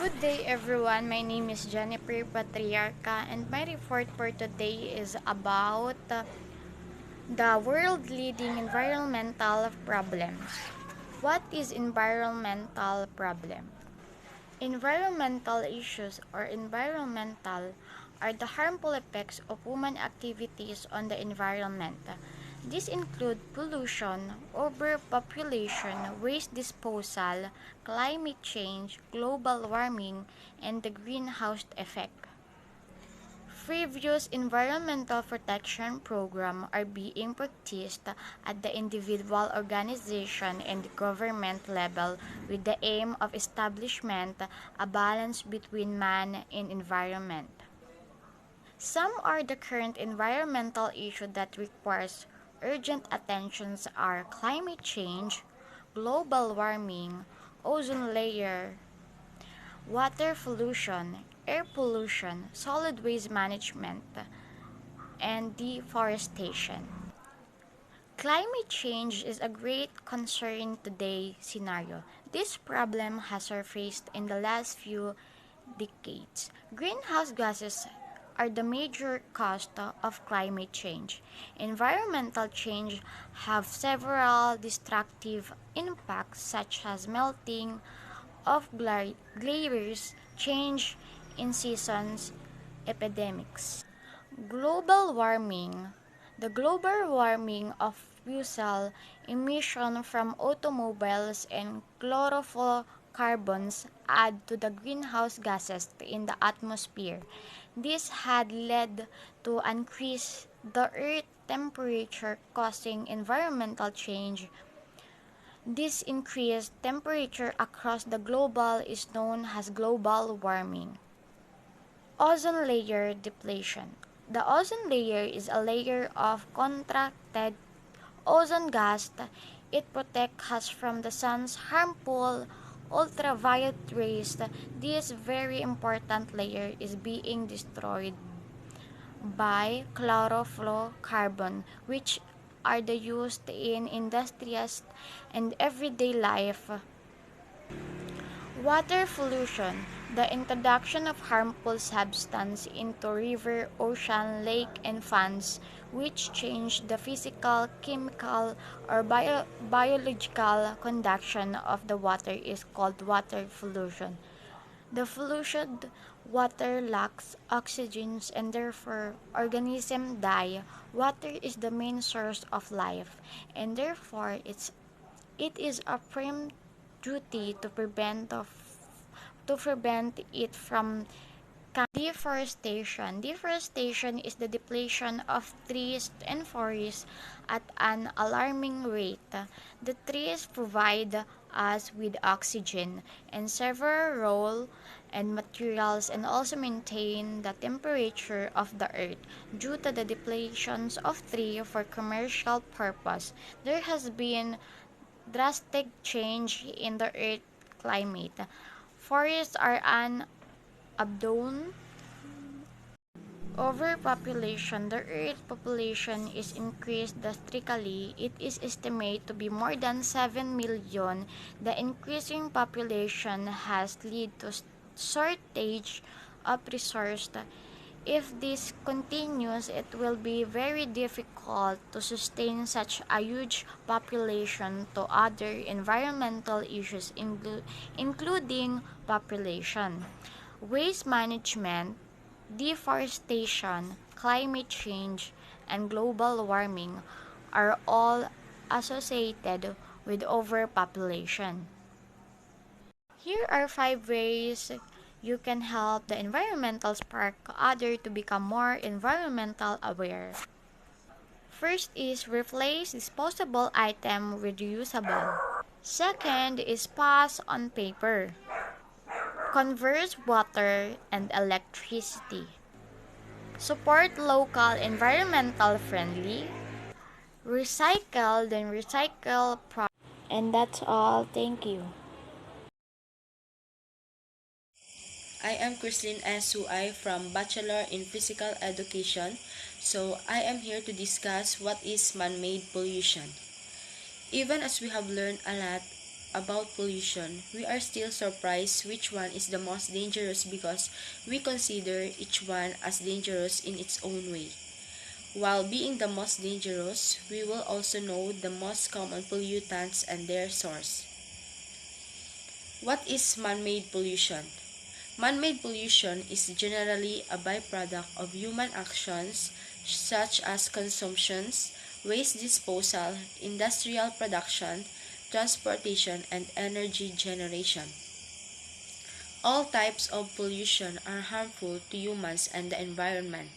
Good day everyone, my name is Jennifer Patriarca and my report for today is about the world leading environmental problems. What is environmental problem? Environmental issues or environmental are the harmful effects of human activities on the environment. These include pollution, overpopulation, waste disposal, climate change, global warming, and the greenhouse effect. Previous environmental protection programs are being practiced at the individual, organization, and government level with the aim of establishment a balance between man and environment. Some are the current environmental issues that requires urgent attentions are climate change, global warming, ozone layer, water pollution, air pollution, solid waste management, and deforestation. Climate change is a great concern in today's scenario. This problem has surfaced in the last few decades. Greenhouse gases are the major cause of climate change. Environmental change have several destructive impacts such as melting of glaciers, change in seasons, epidemics. Global warming. The global warming of fossil emission from automobiles and chlorofluorocarbons add to the greenhouse gases in the atmosphere. This had led to increase the earth temperature causing environmental change. This increased temperature across the global is known as global warming. Ozone layer depletion. The ozone layer is a layer of contracted ozone gas. It protects us from the sun's harmful ultraviolet rays. This very important layer is being destroyed by chlorofluorocarbon, which are the used in industries and everyday life. Water pollution, the introduction of harmful substances into river, ocean, lake, and ponds, which change the physical, chemical, or biological conduction of the water is called water pollution. The polluted water lacks oxygen and therefore organisms die. Water is the main source of life and therefore it is a prime duty to prevent it from deforestation. Deforestation is the depletion of trees and forests at an alarming rate. The trees provide us with oxygen and several raw and materials and also maintain the temperature of the earth. Due to the depletions of trees for commercial purpose, there has been drastic change in the earth climate. Forests are an abdomen. Overpopulation. The Earth population is increased drastically. It is estimated to be more than 7 million. The increasing population has led to shortage of resources. If this continues, it will be very difficult to sustain such a huge population to other environmental issues including population, waste management, deforestation, climate change, and global warming are all associated with overpopulation. Here are 5 ways you can help the environmental spark other to become more environmental aware. First is replace disposable item with reusable. Second is pass on paper. Conserve water and electricity. Support local environmental friendly. Recycle then recycle products. And that's all. Thank you. I am Christine S. Suay from Bachelor in Physical Education. So I am here to discuss what is man-made pollution. Even as we have learned a lot about pollution, we are still surprised which one is the most dangerous because we consider each one as dangerous in its own way. While being the most dangerous, we will also know the most common pollutants and their source. What is man-made pollution? Man-made pollution is generally a byproduct of human actions such as consumptions, waste disposal, industrial production, transportation, and energy generation. All types of pollution are harmful to humans and the environment.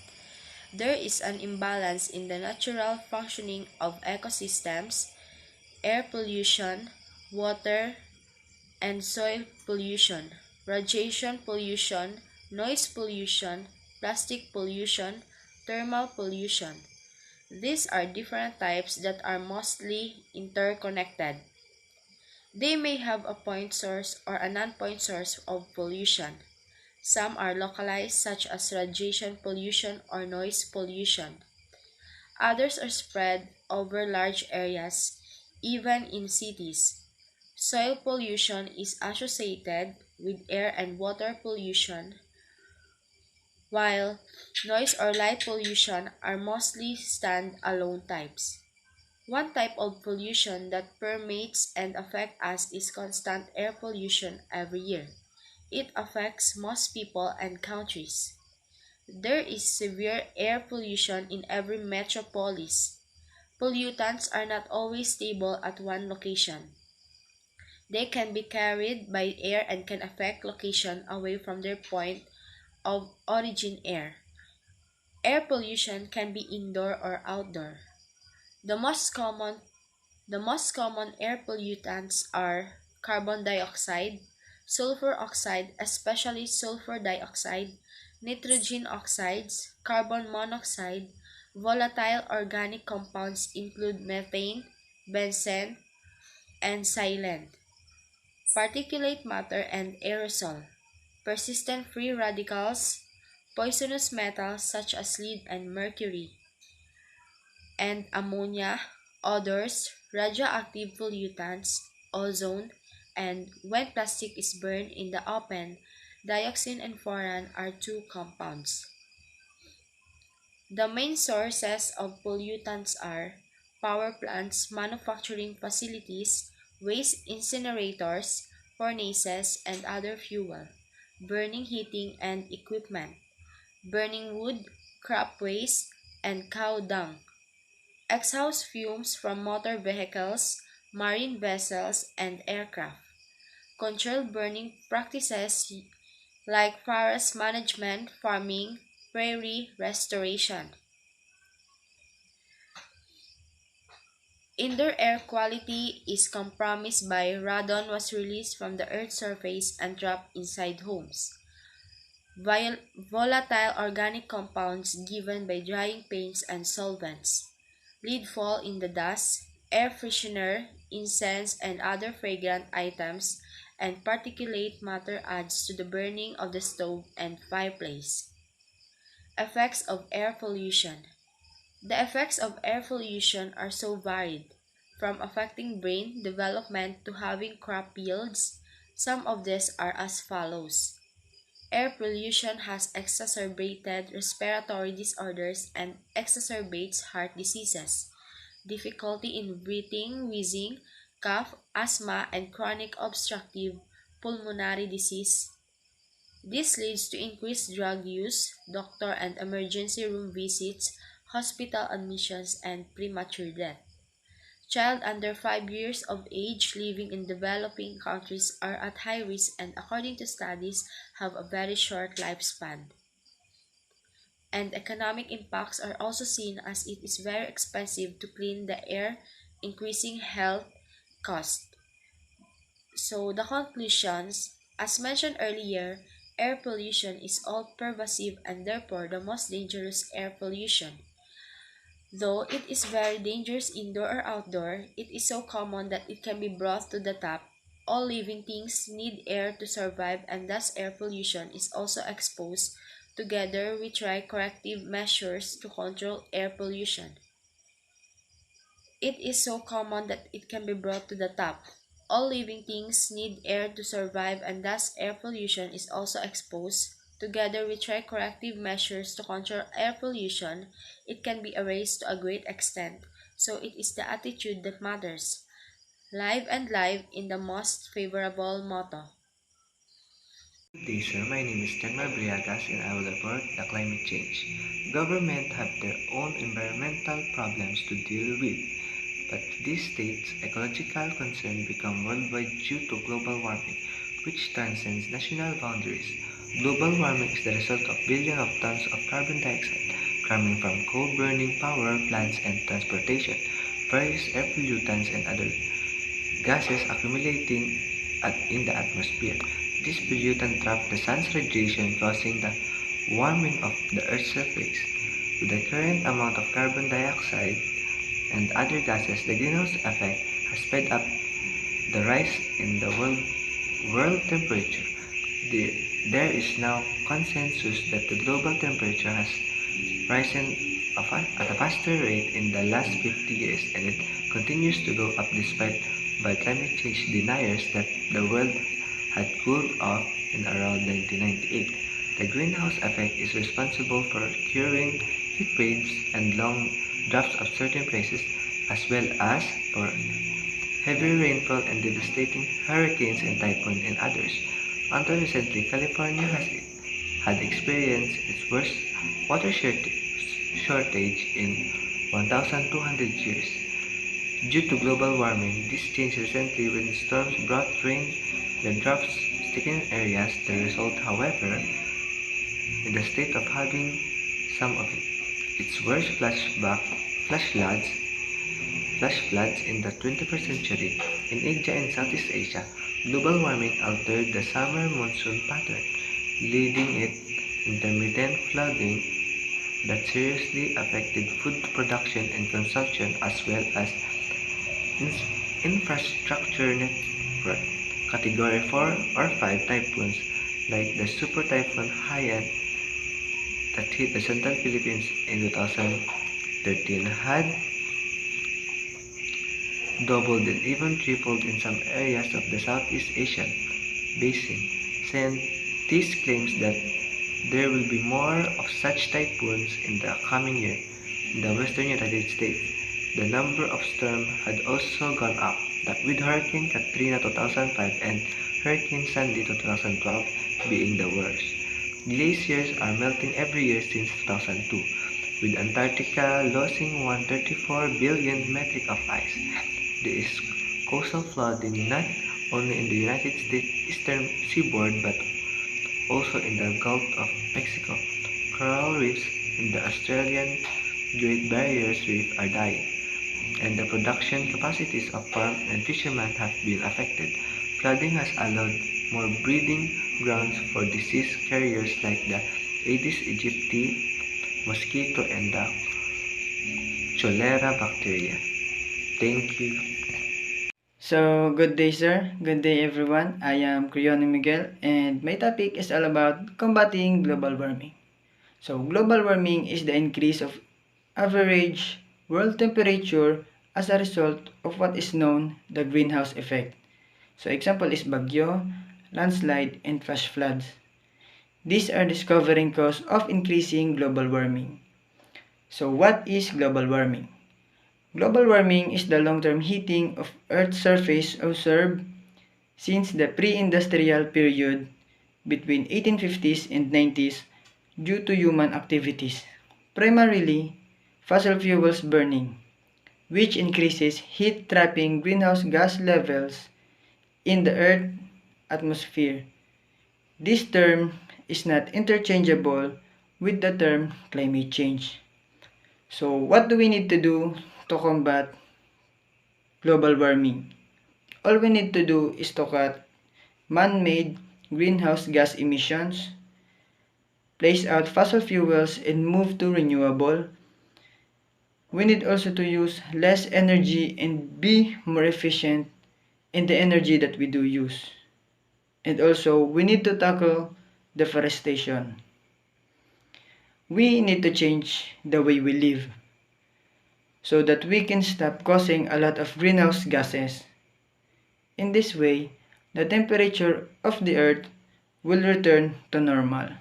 There is an imbalance in the natural functioning of ecosystems, air pollution, water and soil pollution, radiation pollution, noise pollution, plastic pollution, thermal pollution. These are different types that are mostly interconnected. They may have a point source or a non-point source of pollution. Some are localized, such as radiation pollution or noise pollution. Others are spread over large areas, even in cities. Soil pollution is associated with air and water pollution, while noise or light pollution are mostly stand-alone types. One type of pollution that permeates and affects us is constant air pollution every year. It affects most people and countries. There is severe air pollution in every metropolis. Pollutants are not always stable at one location. They can be carried by air and can affect location away from their point of origin air. Air pollution can be indoor or outdoor. The most common the most common air pollutants are carbon dioxide, sulfur oxide, especially sulfur dioxide, nitrogen oxides, carbon monoxide, volatile organic compounds include methane, benzene, and xylene, particulate matter and aerosol, persistent free radicals, poisonous metals such as lead and mercury, and ammonia, odors, radioactive pollutants, ozone, and when plastic is burned in the open, dioxin and furan are two compounds. The main sources of pollutants are power plants, manufacturing facilities, waste incinerators, furnaces, and other fuel, burning heating and equipment, burning wood, crop waste, and cow dung, exhaust fumes from motor vehicles, marine vessels, and aircraft, controlled burning practices like forest management, farming, prairie restoration. Indoor air quality is compromised by radon was released from the Earth's surface and trapped inside homes. Volatile organic compounds given by drying paints and solvents. Lead fall in the dust, air freshener, incense, and other fragrant items, and particulate matter adds to the burning of the stove and fireplace. Effects of air pollution. The effects of air pollution are so varied, from affecting brain development to having crop yields. Some of these are as follows. Air pollution has exacerbated respiratory disorders and exacerbates heart diseases, difficulty in breathing, wheezing, cough, asthma, and chronic obstructive pulmonary disease. This leads to increased drug use, doctor and emergency room visits, hospital admissions, and premature death. Child under 5 years of age living in developing countries are at high risk and according to studies have a very short lifespan. And economic impacts are also seen as it is very expensive to clean the air, increasing health costs. So the conclusions, as mentioned earlier, air pollution is all pervasive and therefore the most dangerous air pollution. Though it is very dangerous indoor or outdoor, it is so common that it can be brought to the top. All living things need air to survive and thus air pollution is also exposed. Together, we try corrective measures to control air pollution. It is so common that it can be brought to the top. All living things need air to survive, and thus air pollution is also exposed. Together we try corrective measures to control air pollution, it can be erased to a great extent. So it is the attitude that matters. Live and live in the most favorable motto. Good day, sir. My name is Janmar Briagas and I will report the climate change. Government have their own environmental problems to deal with, but these states' ecological concern become worldwide due to global warming, which transcends national boundaries. Global warming is the result of billions of tons of carbon dioxide coming from coal-burning power plants and transportation, various air pollutants and other gases accumulating in the atmosphere. This pollutant trap the sun's radiation, causing the warming of the Earth's surface. With the current amount of carbon dioxide and other gases, the greenhouse effect has sped up the rise in the world temperature. There is now consensus that the global temperature has risen at a faster rate in the last 50 years, and it continues to go up despite by climate change deniers that the world had cooled off in around 1998. The greenhouse effect is responsible for curing heat waves and long droughts of certain places, as well as for heavy rainfall and devastating hurricanes and typhoons in others. Until recently, California had experienced its worst water shortage in 1,200 years. Due to global warming, this changed recently when storms brought rain that droughts stricken areas. The result, however, in the state of having some of its worst flash floods in the 21st century. In India and Southeast Asia, global warming altered the summer monsoon pattern, leading it intermittent flooding that seriously affected food production and consumption as well as infrastructure network. Category 4 or 5 typhoons like the Super Typhoon Haiyan that hit the central Philippines in 2013 had doubled and even tripled in some areas of the Southeast Asian basin. Scientists claims that there will be more of such typhoons in the coming year. In the western United States, the number of storms had also gone up, with Hurricane Katrina 2005 and Hurricane Sandy 2012 being the worst. Glaciers are melting every year since 2002, with Antarctica losing 134 billion metric of ice. There is coastal flooding not only in the United States eastern seaboard but also in the Gulf of Mexico. Coral reefs in the Australian Great Barrier Reef are dying, and the production capacities of farm and fishermen have been affected. Flooding has allowed more breeding grounds for disease carriers like the Aedes aegypti mosquito and the cholera bacteria. Thank you. So, good day, sir. Good day, everyone. I am Crione Miguel, and my topic is all about combating global warming. So, global warming is the increase of average world temperature as a result of what is known the greenhouse effect. So, example is bagyo, landslide, and flash floods. These are discovering cause of increasing global warming. So, what is global warming? Global warming is the long-term heating of Earth's surface observed since the pre-industrial period between 1850s and 90s due to human activities, primarily fossil fuels burning, which increases heat-trapping greenhouse gas levels in the Earth's atmosphere. This term is not interchangeable with the term climate change. So, what do we need to do to combat global warming? All we need to do is to cut man-made greenhouse gas emissions, place out fossil fuels and move to renewable. We need also to use less energy and be more efficient in the energy that we do use. And also, we need to tackle deforestation. We need to change the way we live so that we can stop causing a lot of greenhouse gases. In this way, the temperature of the Earth will return to normal.